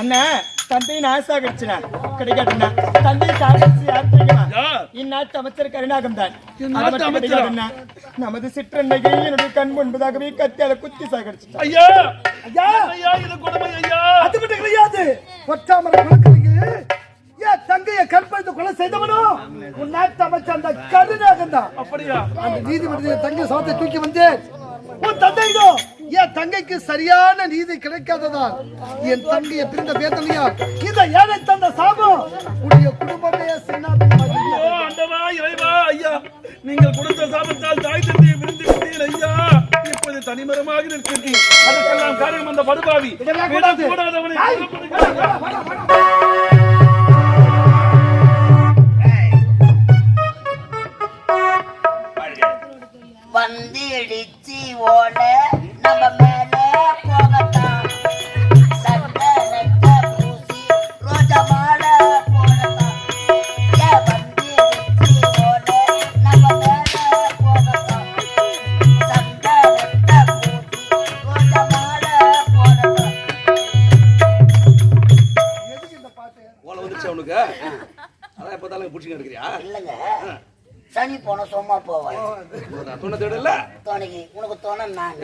அண்ணா தந்தை நாசாகிடுச்சுனா கிடைக்காதுண்ணா. தந்தை சாகடிச்சு யார் தெரியுமா? இந்நாட்டு அமைச்சர் கருணாகம் தான். நமது சிற்றன்னையை என்னுடைய கண் முன்பதாகவே கத்தியால குத்தி சாகடிச்சு. ஐயா ஐயா ஐயா இது கொடுமை ஐயா. அது மட்டும் கிடையாது. ஒற்றாமரை குலக்கலையே ஏன் தங்கையை கற்பழித்து கொலை செய்தவனோ உன் நாட்டு அமைச்சர் அந்த கருணாகம் தான். அப்படியா? அந்த நீதிமன்றத்தை தங்கை சவத்தை தூக்கி வந்து உன் தந்தையோ என் தங்கைக்கு சரியான நீதி கிடைக்காததால் என் தங்கையை பிரிந்த வேதனையா இந்த ஏழை தந்த சாபம் உடைய குடும்பமே ஐயா நீங்கள் கொடுத்த சாபத்தால் தாய் தந்தையை விருந்து விட்டீர்கள் ஐயா. இப்போது தனிமரமாக நிற்கிறீர்கள். அதுக்கெல்லாம் காரணம் அந்த படுபாவி. வந்திடிச்சி ஓட நம்ம மேல போகத்தான் சட்டை நெட்ட பூசி ரோஜா மாலை போடத்தான். ஏன் வந்திடிச்சி ஓட நம்ம மேல போகத்தான் சட்டை நெட்ட பூசி ரோஜா மாலை போடத்தான். ஓலை வந்துச்சு அவனுக்கு. அதான் எப்பதாலும் பிடிச்சிங்க எடுக்கிறியா? இல்லைங்க, சனி போன சும்மா போவேன். தோணைக்கு உனக்கு தோணை நான்.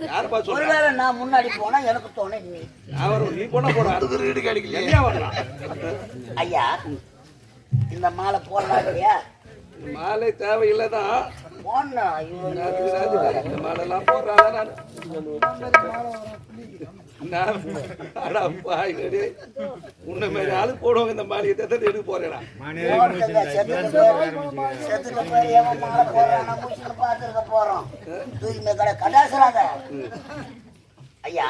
யாருப்பா ஒருவேளை நான் முன்னாடி போனா எனக்கு தோணை நீ. நீ போன போட ஐயா இந்த மாலை போடலாம் இல்லையா? மாலை தேவையில்லைதான். போடணும். இந்த மாலை எல்லாம் போடுறாங்க. உன்னை மாதிரி ஆளு போடுவாங்க இந்த மாலையை எடுக்க போறேடா. ஐயா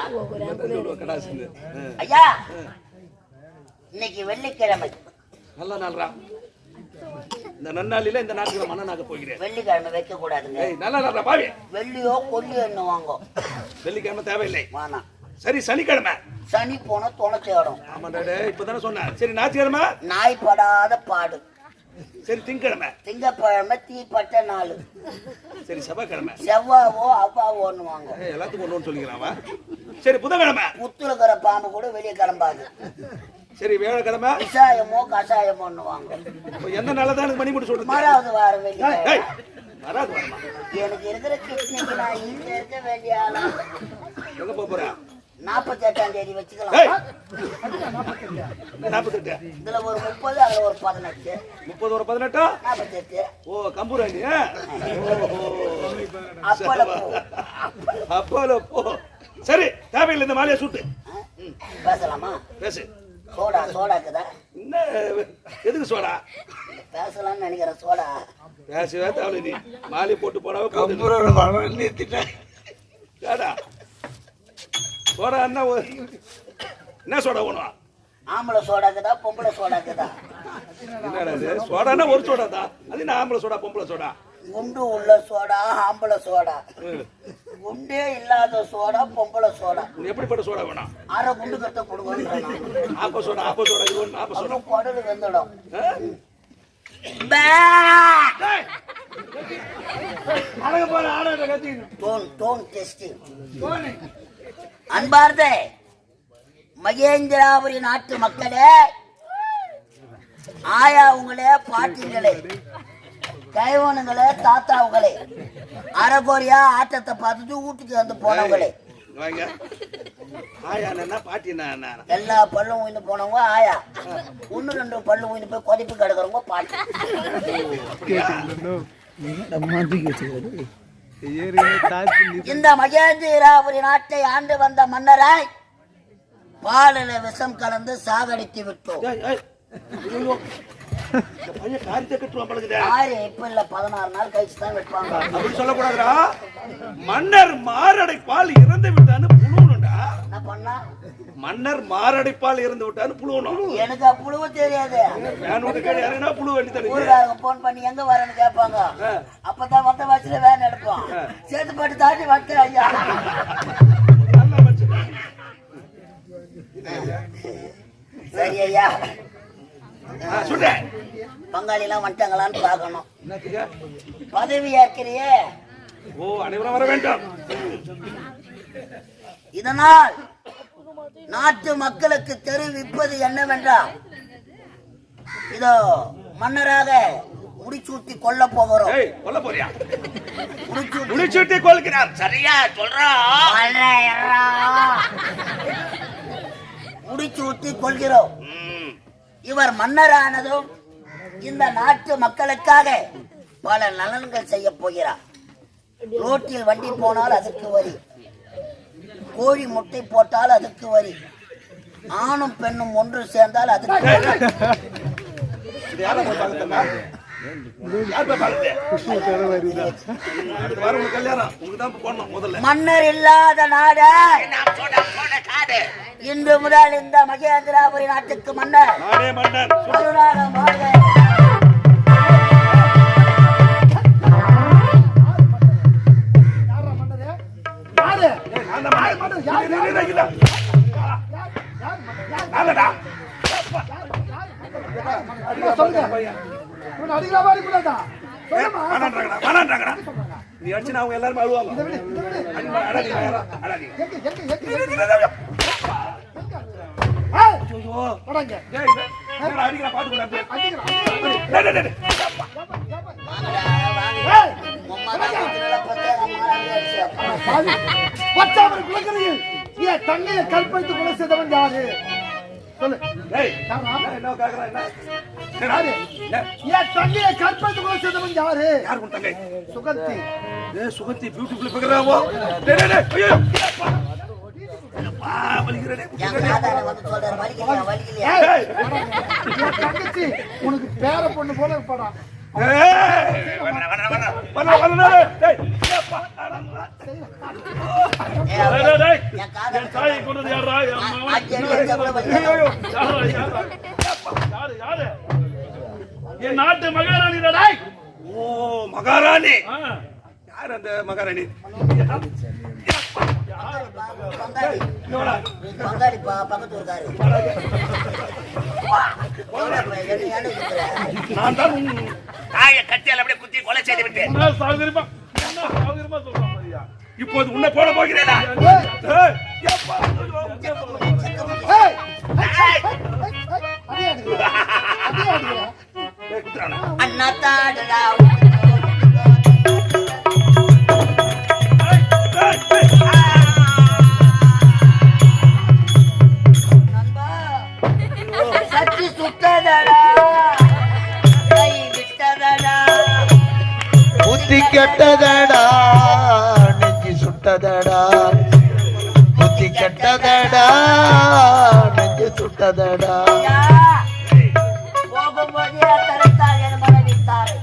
ஐயா இன்னைக்கு வெள்ளிக்கிழமை நல்ல நாள்ரா. இந்த நன்னாளில இந்த நாட்டுல மன்னனாக போகிறேன். வெள்ளிக்கிழமை வைக்க கூடாதுங்க. நல்ல நாள்ரா பாவி. வெள்ளியோ கொல்லியோ என்ன வாங்க. வெள்ளிக்கிழமை தேவையில்லை. வானா சரி சனிக்கிழமை. சனி போன துணை தேடும். ஆமாடா இப்பதானே சொன்னேன். சரி ஞாயிற்றுக்கிழமை நாய் படாத பாடு. சரி திங்கக்கிழமை. திங்கக்கிழமை தீப்பட்ட நாள். சரி செவ்வாய்க்கிழமை. செவ்வாவோ அவ்வாவோன்னு வாங்க. எல்லாத்துக்கும் ஒண்ணு சொல்லிக்கிறாவா. சரி புதன்கிழமை. புத்துலக்கிற பாம்பு கூட வெளியே கிளம்பாது. சரி வியாழக்கிழமை. விசாயமோ கஷாயமோன்னு வாங்க. எந்த நாளதான் எனக்கு மணி போட்டு சொல்றது? மறாவது வாரம் வெளியே வராது. வரமா எனக்கு இருக்கிற கிட்னிக்கு நான் இங்க இருக்க வேண்டிய ஆளா. எங்க போறா? 48ஆம் தேதி வச்சுக்கலாம். 48. இதுல ஒரு 30, அதுல ஒரு 18. 30 ஒரு 18 48. ஓ கம்பூராணி. அப்போல போ. சரி தேவையில்லை இந்த மாலையை சுட்டு. பேசலாமா? பேசு. சோடாக்குதா? என்ன எதுக்கு சோடா? பேசலாம்னு நினைக்கிறேன். சோடா பேசவே தேவை. நீ மாலை போட்டு போனாவே கம்பூராணி நிறுத்திட்டேன். சோடா என்ன சோடா வேணும்? ஆம்பளை சோடாக்குதா பொம்பளை சோடாக்குதா? என்னடா சோடானா ஒரு சோடா தான். அது என்ன ஆம்பளை சோடா பொம்பளை சோடா? குண்டு உள்ள சோடா ஆம்பளை சோடா. குண்டே இல்லாத சோடா பொம்பளை சோடா. எப்படிப்பட்ட சோடா வேணும்? அரை குண்டு கட்ட கொடுங்க. ஆப்ப சோடா இது ஒன்று ஆப்ப சோடா. குடல் வெந்துடும். அன்பார்ந்த மகேந்திராபுரி நாட்டு மக்களே, ஆயாவுங்களே, பாட்டிங்களே, கைவனுங்களே, தாத்தாவுங்களே, அரைகோரியா ஆட்டத்தை பார்த்துட்டு வீட்டுக்கு வந்து போனவங்களே, எல்லா பல்லும் ஊய்ந்து போனவங்க ஆயா. 1-2 பல்லு ஊய்ந்து போய் கொதிப்பு கிடக்குறவங்க பாட்டி. இந்த மகேந்திராபுரி நாட்டை ஆண்டு வந்த மன்னராய் பாலில விஷம் கலந்து சாகடித்து விட்டோம். இப்ப இல்ல 16 நாள் கழிச்சு தான் வைப்பாங்க. அப்படி சொல்லக்கூடாதுடா. மன்னர் மாரடைப்பால் இறந்து விட்டான்னு புழுவணும்டா. என்ன பண்ணா? மன்னர் மாரடைப்பால் இறந்து விட்டான்னு புழுவணும். எனக்கு புழுவ தெரியாது. புழு வேண்டி ஊருக்காரங்க போன் பண்ணி எங்க வரேன்னு கேட்பாங்க. அப்பதான் வந்த வச்சுல வேன் எடுப்போம். சேர்த்து போட்டு தாண்டி வட்ட ஐயா. சரி ஐயா, பங்காளி எல்லாம் வந்துட்டாங்களான்னு பாக்கணும். பதவி ஏற்கிறியே. ஓ, அனைவரும் வர வேண்டும். இதனால் நாட்டு மக்களுக்கு தெரிவிப்பது என்னவென்றால், இதோ மன்னராக முடிச்சூட்டி கொல்ல போகிறோம். கொல்ல போறியா? முடிச்சூட்டி முடிச்சூட்டி கொள்கிறார். சரியா சொல்றோம். முடிச்சூட்டி கொள்கிறோம். இவர் மன்னரானதும் இந்த நாட்டு மக்களுக்காக பல நலன்கள் செய்ய போகிறார். ரோட்டில் வண்டி போனால் அதுக்கு வரி, கோழி முட்டை போட்டால் அதுக்கு வரி, ஆணும் பெண்ணும் ஒன்று சேர்ந்தால் அதுக்கு மன்னர் இல்லாத நாடு இன்று முதல் இந்த மகேந்திராபுரி நாட்டுக்கு மன்னர். நீ அடிச்சுனா அவங்க எல்லாரும் அழுவாங்க. தங்கையை கற்பழித்து கொலை செய்தவன் யாரு? சொல்லு. தங்கையை கற்பழித்து கொலை செய்தவன் யாரு? தங்கை சுகந்தி. சுகந்தி பியூட்டிஃபுல் பிகராவோ. தங்கச்சி உனக்கு பேர பொண்ணு போல இருப்பாடா. என் நாட்டு மகாராணி. ஓ மகாராணி. யார் அந்த மகாராணி? நான் தான் தாயை கட்டியால் அப்படியே குத்தி கொலை செய்து விட்டேன். இப்போது உன்னை போட போகிறேன். அண்ணா தாடா சட்டி சுட்டதடா, கை விட்டதடா, புத்தி கெட்டதடா, நெஞ்சு சுட்டதடா, புத்தி கெட்டதடா, நெஞ்சு சுட்டதடா. போகும்போதே தரைத்தார் என மனவித்தார்.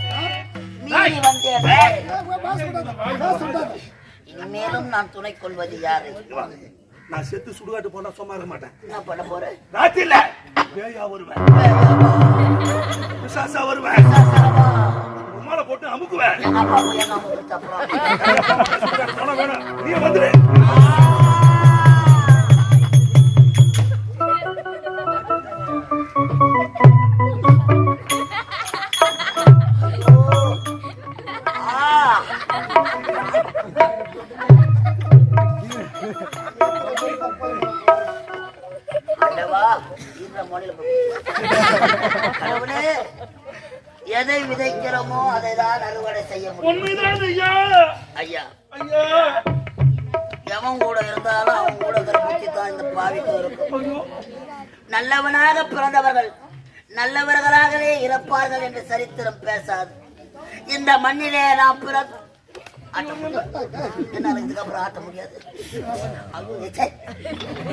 மீறி வந்தேன். இனிமேலும் நான் துணை கொள்வது யாரு? நான் செத்து சுடுகாட்டு போனா சும்மா இருக்க மாட்டேன். என்ன பண்ண போறேன்? ராத்திரில பேயா வருவேன், பிசாசா வருவேன், உமால போட்டு அமுக்குவேன். அப்பா போய் என்ன அமுக்குறது அப்புறம்? போனா வேணாம், நீ வந்துரு. எதை விதைக்கிறோமோ அதை தான் அறுவடை செய்ய முடியும். ஐயா, எவன் கூட இருந்தாலும் அவன் கூட கற்புத்தி தான் இந்த பாவிக்கு இருக்கும். நல்லவனாக பிறந்தவர்கள் நல்லவர்களாகவே இருப்பார்கள் என்று சரித்திரம் பேசாது. இந்த மண்ணிலே நான் பிறந்து என்னால இதுக்கப்புறம் ஆட்ட முடியாது.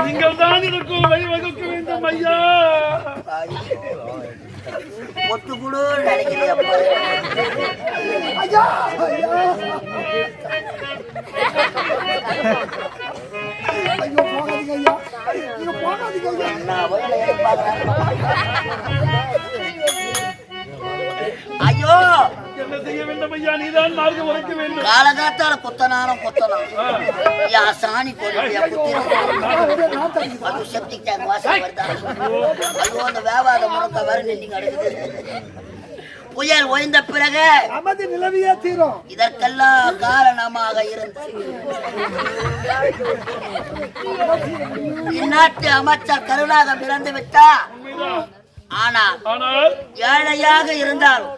நீங்கள் தான் இருக்கும் வழிவகுக்க வேண்டும் ஐயா. ஒட்டு கூட நினைக்கிறேன். ஐயோ, என்ன செய்ய வேண்டும் ஐயா? நீதான் மார்க்கம் உரைக்க வேண்டும். காலகாத்தால குத்தனாலும் குத்தலாம். யா சாணி கோழியா குத்தி அது செப்டிக் டேங்க் வாசல் வருதா? ஐயோ, அந்த வேவாத முழுக்க வர நின்று கிடக்குது. புயல் ஓய்ந்த பிறகு அமைதி நிலவியே தீரும். இதற்கெல்லாம் காரணமாக இருந்த இந்நாட்டு அமைச்சர் கருணாகம் இறந்து விட்டார். ஆனால் ஏழையாக இருந்தாலும்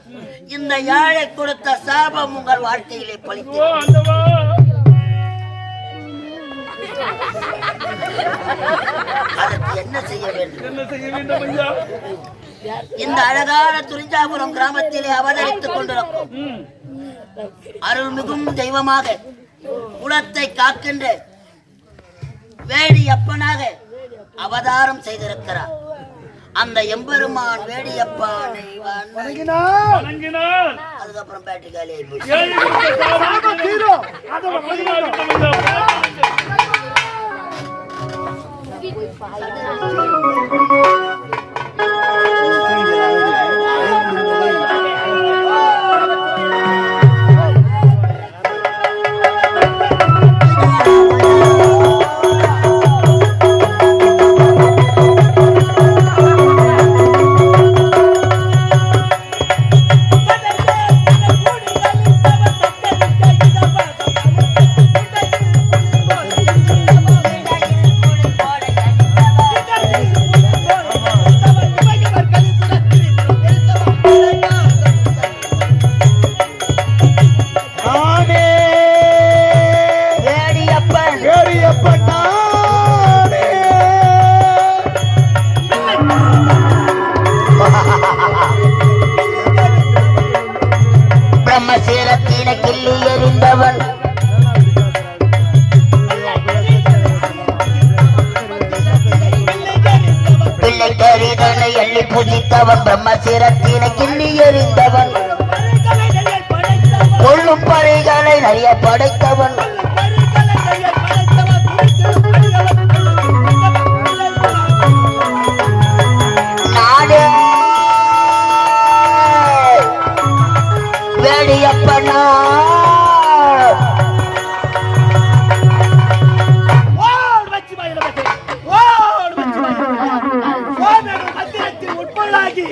இந்த ஏழை கொடுத்த சாபம் உங்கள் வாழ்க்கையிலே பழித்தது. அதற்கு என்ன செய்ய வேண்டும்? இந்த அழகான துரிஞ்சாபுரம் கிராமத்திலே அவதரித்துக் கொண்டிருக்கும் அருள்மிகும் தெய்வமாக குலத்தை காக்கின்ற வேடியப்பனாக அவதாரம் செய்திருக்கிறார். அந்த எம்பெருமான் வேடியப்பானை அதுக்கப்புறம் பேட்டரி காலியாகி போச்சு. பிரம்மசீலத்தின கிள்ளி எறிந்தவன் பிள்ளை கரிதனை எள்ளி புதித்தவன் பிரம்மசீலத்தின கிள்ளி எறிந்தவன் கொள்ளும் பறைகளை நிறைய படைத்தவன் வேடியப்பனா உட்பொருளாகி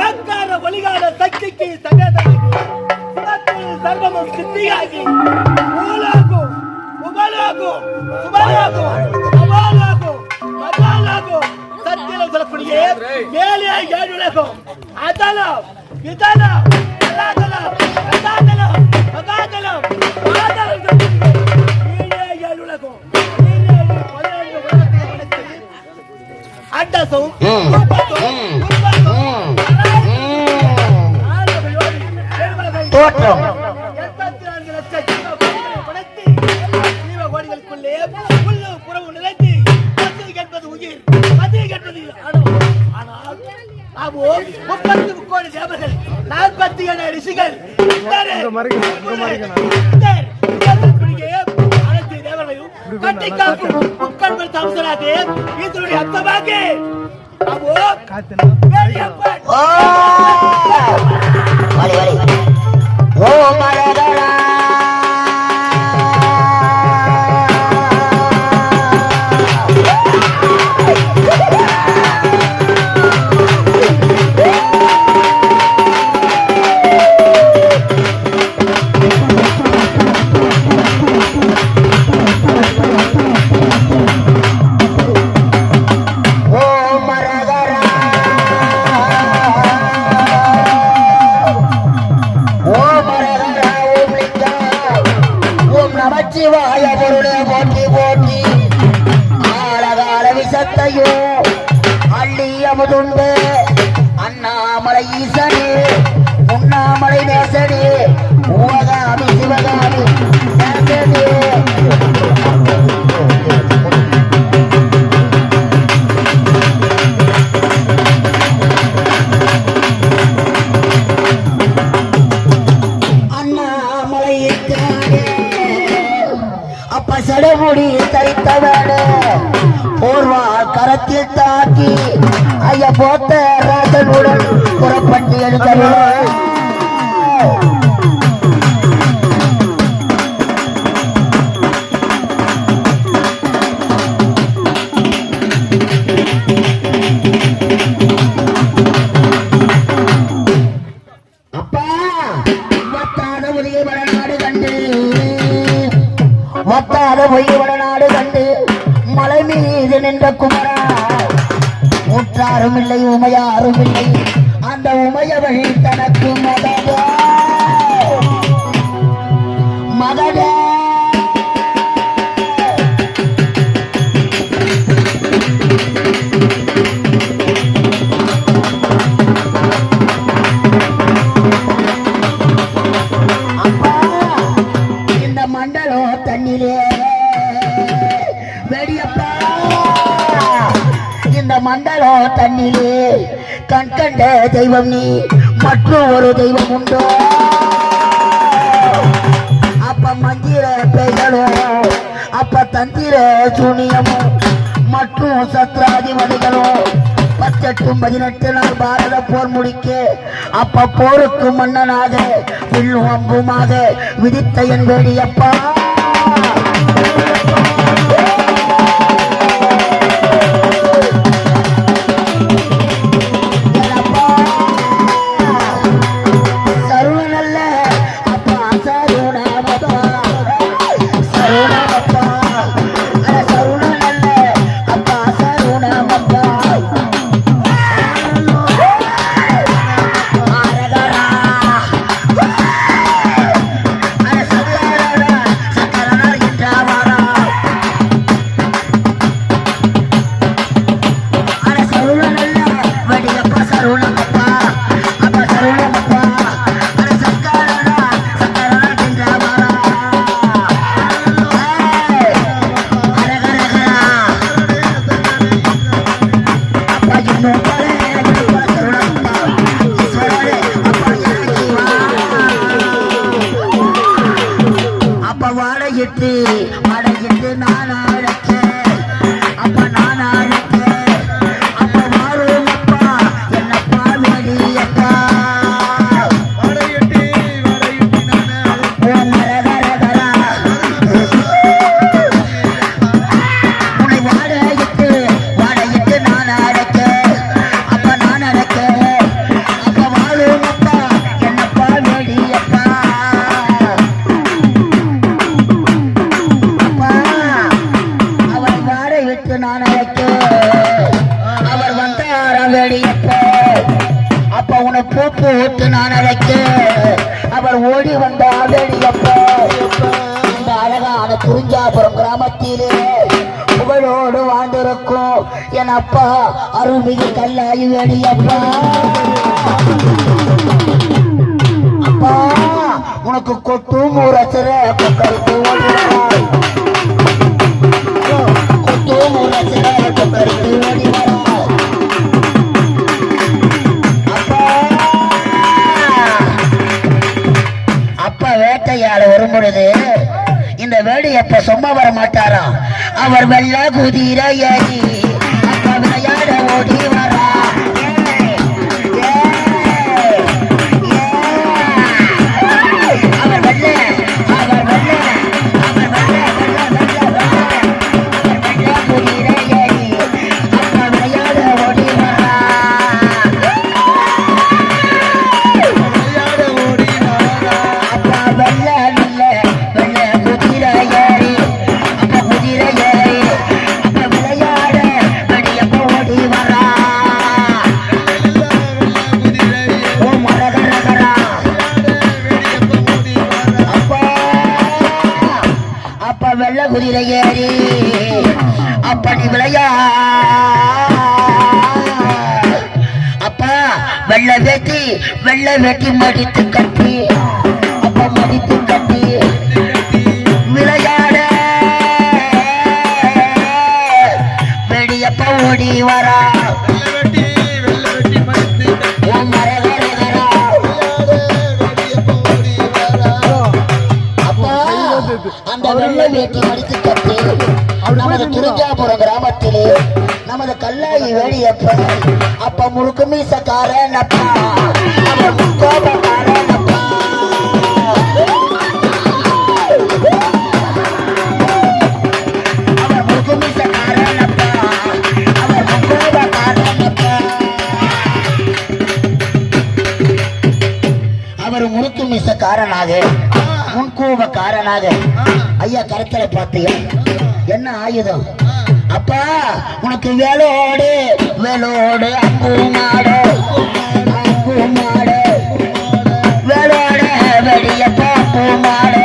ஓங்கார ஒலிகார சக்திக்கு சகேதனாகி சர்வமும் சித்தியாகி பூலாகும் உபலாகும் சுபலாகும் அபாலாகும் மதாலாகும் சத்தியம் சொல்லக்கூடிய மேலே ஏழுலகம் அதலம் இதலம் அதாதலம் அதாதலம் அதாதலம் ஆதலம் மேலே ஏழுலகம் அண்டசம் தோற்றம் கோடிகளுக்குள்ளே புல்லு புறவு நிலைத்து பத்து கெட்டது உயிர் பத்து கெட்டது ஆனால் 30 கோடி தேவர்கள் 47 ரிஷிகள் அனைத்து தேவர்களையும் கட்டி காக்கும் முக்கண்கள் தாமசராக இதனுடைய அர்த்தமாக ஓ மரகரா சிவாய பொருளே போட்டி போட்டி ஆழகால விசத்தையோ அள்ளி அமுதுண்டு அண்ணாமலை ஈசனே உண்ணாமலை நேசனே உவகாமி சிவகாமி நேசனே சடமுடி தரித்தவனே போர்வால் கரத்தில் தாக்கி ஐய போத்த ராஜனுடன் புறப்பட்டு எழுந்தவன் மாறாத பொய்யோட நாடு கண்டு மலை மீது நின்ற குமரா ஊற்றாரும் இல்லை உமையாரும் இல்லை அந்த உமையவழி தனக்கு மகனே மகனே அப்பா இந்த மண்டலம் தண்ணிலே வெடியப்பா இந்த மண்டலம் தண்ணிலே கண் கண்ட தெய்வம் நீ மற்றும் ஒரு தெய்வம் உண்டோ அப்ப மந்திர பெய்களோ அப்ப தந்திர சூனியமும் மற்றும் சத்ராதிபதிகளோ 18 நாள் பாரத போர் முடிக்க அப்ப போருக்கு மன்னனாக வில்லும் அம்புமாக விதித்த என் வேடியப்பா அவர் ஓடி வந்த ஆவேடியப்பா இந்த அழகான குறிஞ்சாபுரம் கிராமத்திலே புகழோடு வாழ்ந்திருக்கும் என் அப்பா அருள்மிகு கல்லாயி வேடியப்பா அப்பா உனக்கு கொட்டும் ஊரசர கொக்கருக்கு ஓடினாய் கொட்டும் ஊரசர கொக்கருக்கு ஓடினாய் வேட்டையாட வரும் பொழுது இந்த வேடியப்ப சும்மா வர மாட்டாரா அவர் வெள்ள குதிரை ஏறி அப்ப விளையாட ஓடி வரா அவர் வெள்ள குதிரை ஏறி அப்ப விளையாட ஓடி வரா குதிரை ஏறி அப்படி விளையா அப்பா வெள்ள வேட்டி மடித்து கட்டி அப்ப மடித்து கட்டி விளையாட வெடியப்ப ஓடி வரா அந்த வெள்ள வேட்டி மடித்து கட்டி நமது குறிஞ்சாபுரம் கிராமத்திலே நமது கல்லாயி வேடியப்ப அப்ப முழுக்க மீசக்காரன் அப்பா கோபக்காரன் அப்பா அவர் முழுக்க மீசக்காரன் அப்பா அவர் கோபக்காரன் அப்பா அவர் முழுக்க மீசக்காரனாக முன்கோபக்காரனாக ஐயா கருத்து பித்தளை பார்த்தியா என்ன ஆயுதம் அப்பா உனக்கு வேலோடு வேலோடு அங்கு மாடு வேலோட வெடியப்பா பூ மாடு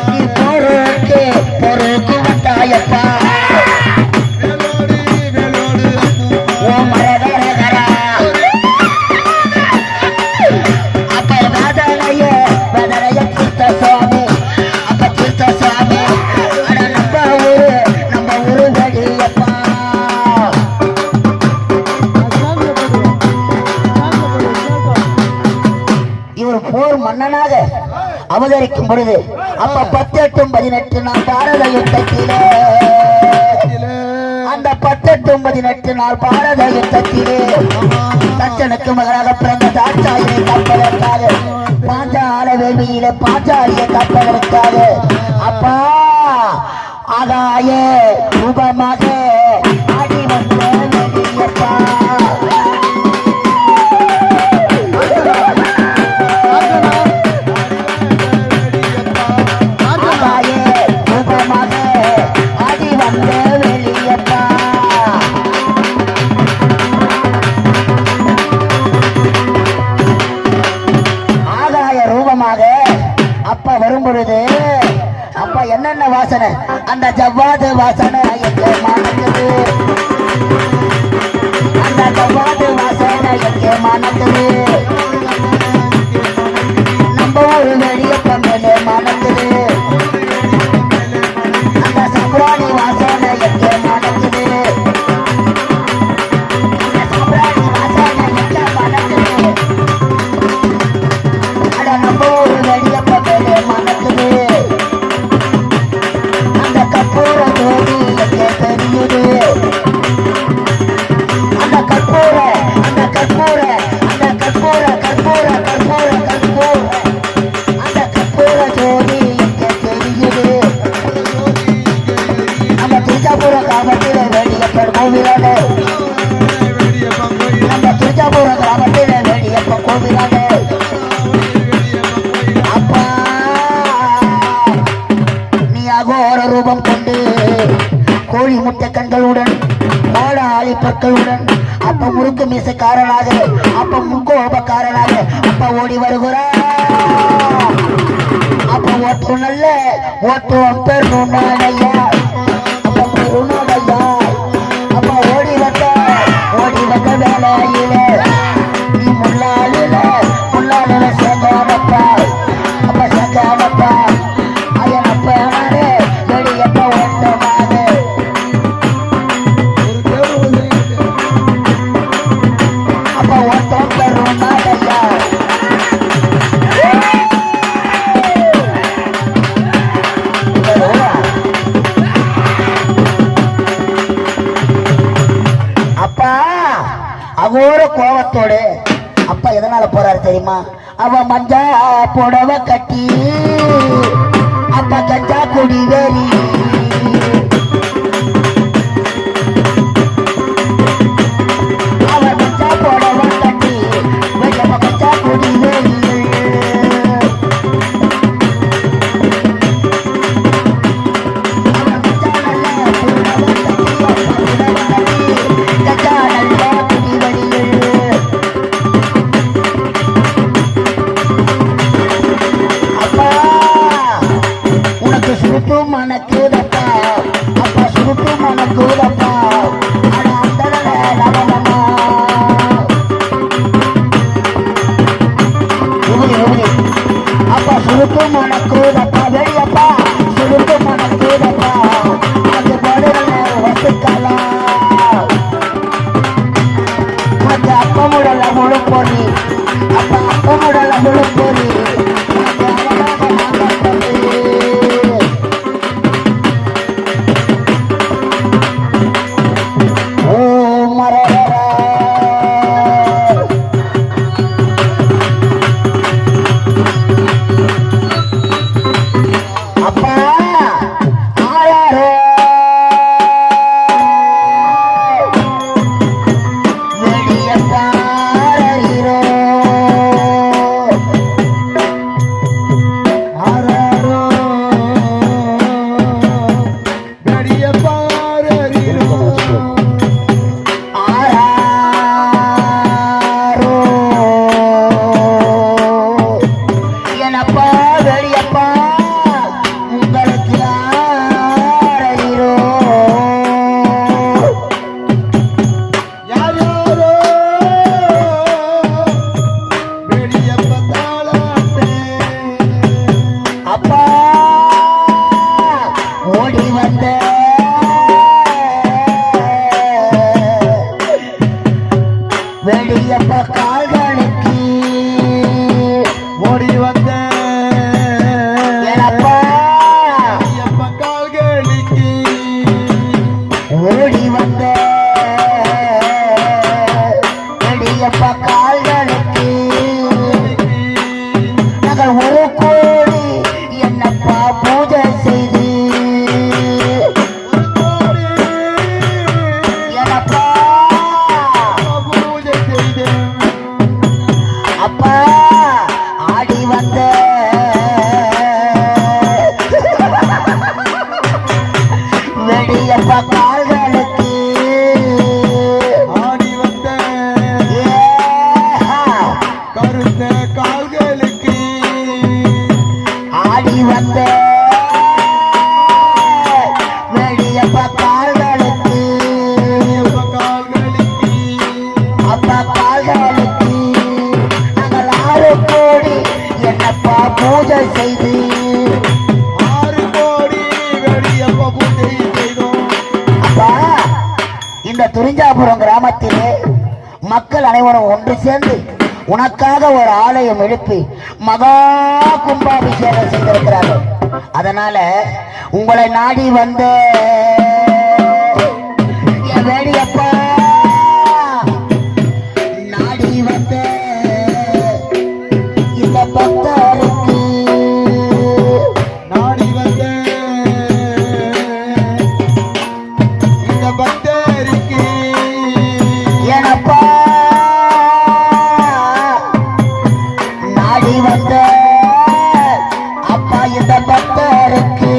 நீ பொறுக்கு பொறுக்கு வந்தாயப்பா மன்னனாக அவதரிக்கும் பொழுது அப்ப 18 நாள் பாரத யுத்தத்திலே அந்த 18 நாள் பாரத யுத்தத்திலே தச்சனுக்கு மகனாக பிறந்த தாட்சாயை காப்பதற்காக பாஞ்சால வேள்வியிலே பாஞ்சாலியை காப்பதற்காக அப்பா ஆகாய ரூபமாக ஆடி வந்த வேலியப்பா அப்பா வரும் பொழுது அப்பா என்னென்ன வாசனை அந்த ஜவ்வாது வாசனை எங்கே மணக்குது அந்த ஜவ்வாது வாசனை எங்கே மணக்குது நம்ம ஒரு வெளியப்ப மேலே மணக்குது அந்த சம்பராணி வாசனை எங்கே மணக்குது அந்த சம்பராணி வாசனை எங்கே மணக்குது அட நம்ம ஒரு வெளியப்ப மணக்குது அந்த கற்பூர ஜோதி எங்கே தெரியுது அந்த கற்பூர அந்த கற்பூர அந்த கற்பூர கற்பூர கற்பூர கற்பூர அந்த கற்பூர ஜோதி எங்கே தெரியுது நம்ம திருச்சாபுர கிராமத்திலே வேடியப்பன் கோவிலாடு நம்ம திருச்சாபுர கிராமத்திலே வேடியப்பன் கோவிலாடு அகோர ரூபம் கொண்டு கோழி முட்டை கண்களுடன் கோடாளி பற்களுடன் அப்ப முறுக்கு மீசக்காரனாக அப்ப முக்கோபக்காரனாக அப்ப ஓடி வருகிறார் அப்ப ஓட்டு நல்ல ஓட்டுவோம் பெருமையா அப்ப பெருமையா அப்ப ஓடி வந்த வேலையில நீ முள்ளாளில சேர்ந்தானப்பா அப்ப சேர்ந்தானப்பா அகோர கோவத்தோடு அப்பா எதனால போறாரு தெரியுமா அவ மஞ்சா புடவை கட்டி அப்ப கஞ்சா குடி வேறி அவ மஞ்சா புடவை கட்டி கஞ்சா குடி வேறி மனக்கு வந்த வெளியப்ப கால்களுக்கு ஓடி வந்த ஏனப்பா கால்களுக்கு ஓடி வந்த வெளியப்ப கால்களுக்கு நாங்கள் ஒரு கோடி என்னப்பா பூஜை செய்து எனப்பா பூஜை செய்தேன் அப்பா ஆடி வந்த வெடியப்பா கால்களுக்கு ஆடி வந்த ஏஹா, கருத்த கால்களுக்கு ஆடி வந்த வெடியப்பா கால்களுக்கு கால்களுக்கு அப்பா கால்களுக்கு நாங்கள் 6 கோடி என்னப்பா பூஜை செய்து 6 கோடி வெடியப்ப பூஜை செய்தோம் அப்பா இந்த துரிஞ்சாபுரம் கிராமத்திலே மக்கள் அனைவரும் ஒன்று சேர்ந்து உனக்காக ஒரு ஆலயம் எழுப்பி மகா கும்பாபிஷேகம் செய்திருக்கிறார்கள். அதனால உங்களை நாடி வந்த என் வேடியப்பா நாடி வந்த இந்த பக்தருக்கு நாடி வந்த இந்த பக்தருக்கு எனப்பா நாடி வந்த அப்பா இந்த பக்தருக்கு